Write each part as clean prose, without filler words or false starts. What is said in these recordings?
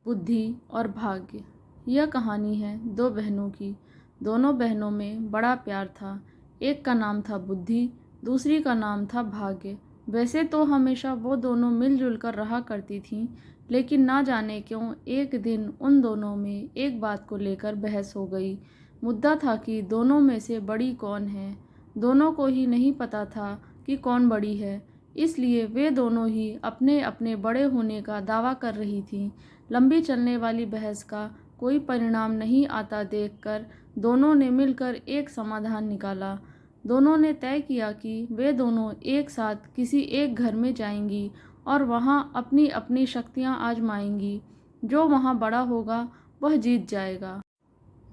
बुद्धि और भाग्य। यह कहानी है दो बहनों की। दोनों बहनों में बड़ा प्यार था। एक का नाम था बुद्धि, दूसरी का नाम था भाग्य। वैसे तो हमेशा वो दोनों मिलजुल कर रहा करती थीं, लेकिन ना जाने क्यों एक दिन उन दोनों में एक बात को लेकर बहस हो गई। मुद्दा था कि दोनों में से बड़ी कौन है। दोनों को ही नहीं पता था कि कौन बड़ी है, इसलिए वे दोनों ही अपने अपने बड़े होने का दावा कर रही थीं। लंबी चलने वाली बहस का कोई परिणाम नहीं आता देखकर दोनों ने मिलकर एक समाधान निकाला। दोनों ने तय किया कि वे दोनों एक साथ किसी एक घर में जाएंगी और वहां अपनी अपनी शक्तियां आजमाएंगी। जो वहां बड़ा होगा वह जीत जाएगा।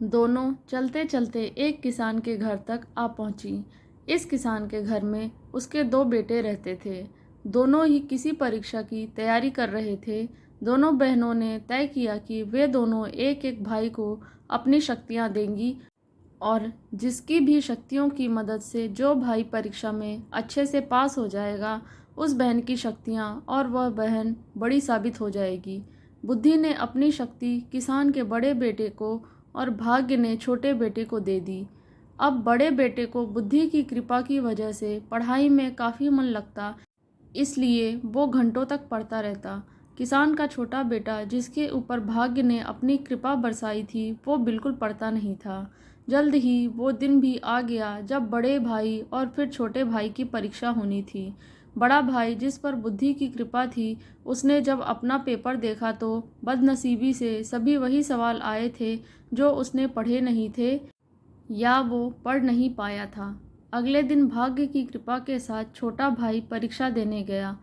दोनों चलते चलते एक किसान के घर तक आ पहुंची। इस किसान के घर में उसके दो बेटे रहते थे। दोनों ही किसी परीक्षा की तैयारी कर रहे थे। दोनों बहनों ने तय किया कि वे दोनों एक एक भाई को अपनी शक्तियां देंगी और जिसकी भी शक्तियों की मदद से जो भाई परीक्षा में अच्छे से पास हो जाएगा, उस बहन की शक्तियां और वह बहन बड़ी साबित हो जाएगी। बुद्धि ने अपनी शक्ति किसान के बड़े बेटे को और भाग्य ने छोटे बेटे को दे दी। अब बड़े बेटे को बुद्धि की कृपा की वजह से पढ़ाई में काफ़ी मन लगता, इसलिए वो घंटों तक पढ़ता रहता। किसान का छोटा बेटा, जिसके ऊपर भाग्य ने अपनी कृपा बरसाई थी, वो बिल्कुल पढ़ता नहीं था। जल्द ही वो दिन भी आ गया जब बड़े भाई और फिर छोटे भाई की परीक्षा होनी थी। बड़ा भाई, जिस पर बुद्धि की कृपा थी, उसने जब अपना पेपर देखा तो बदनसीबी से सभी वही सवाल आए थे जो उसने पढ़े नहीं थे या वो पढ़ नहीं पाया था। अगले दिन भाग्य की कृपा के साथ छोटा भाई परीक्षा देने गया।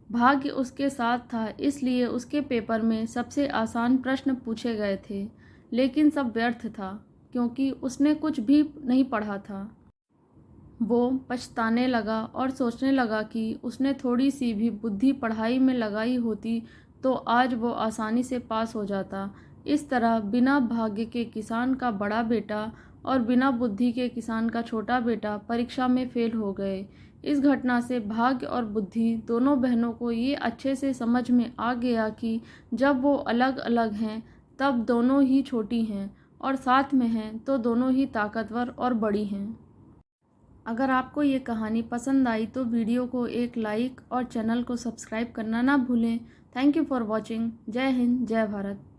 भाग्य उसके साथ था, इसलिए उसके पेपर में सबसे आसान प्रश्न पूछे गए थे, लेकिन सब व्यर्थ था क्योंकि उसने कुछ भी नहीं पढ़ा था। वो पछताने लगा और सोचने लगा कि उसने थोड़ी सी भी बुद्धि पढ़ाई में लगाई होती तो आज वो आसानी से पास हो जाता। इस तरह बिना भाग्य के किसान का बड़ा बेटा और बिना बुद्धि के किसान का छोटा बेटा परीक्षा में फेल हो गए। इस घटना से भाग्य और बुद्धि दोनों बहनों को ये अच्छे से समझ में आ गया कि जब वो अलग अलग हैं तब दोनों ही छोटी हैं और साथ में हैं तो दोनों ही ताकतवर और बड़ी हैं। अगर आपको ये कहानी पसंद आई तो वीडियो को एक लाइक और चैनल को सब्सक्राइब करना ना भूलें। Thank you for watching. जय हिंद, जय भारत।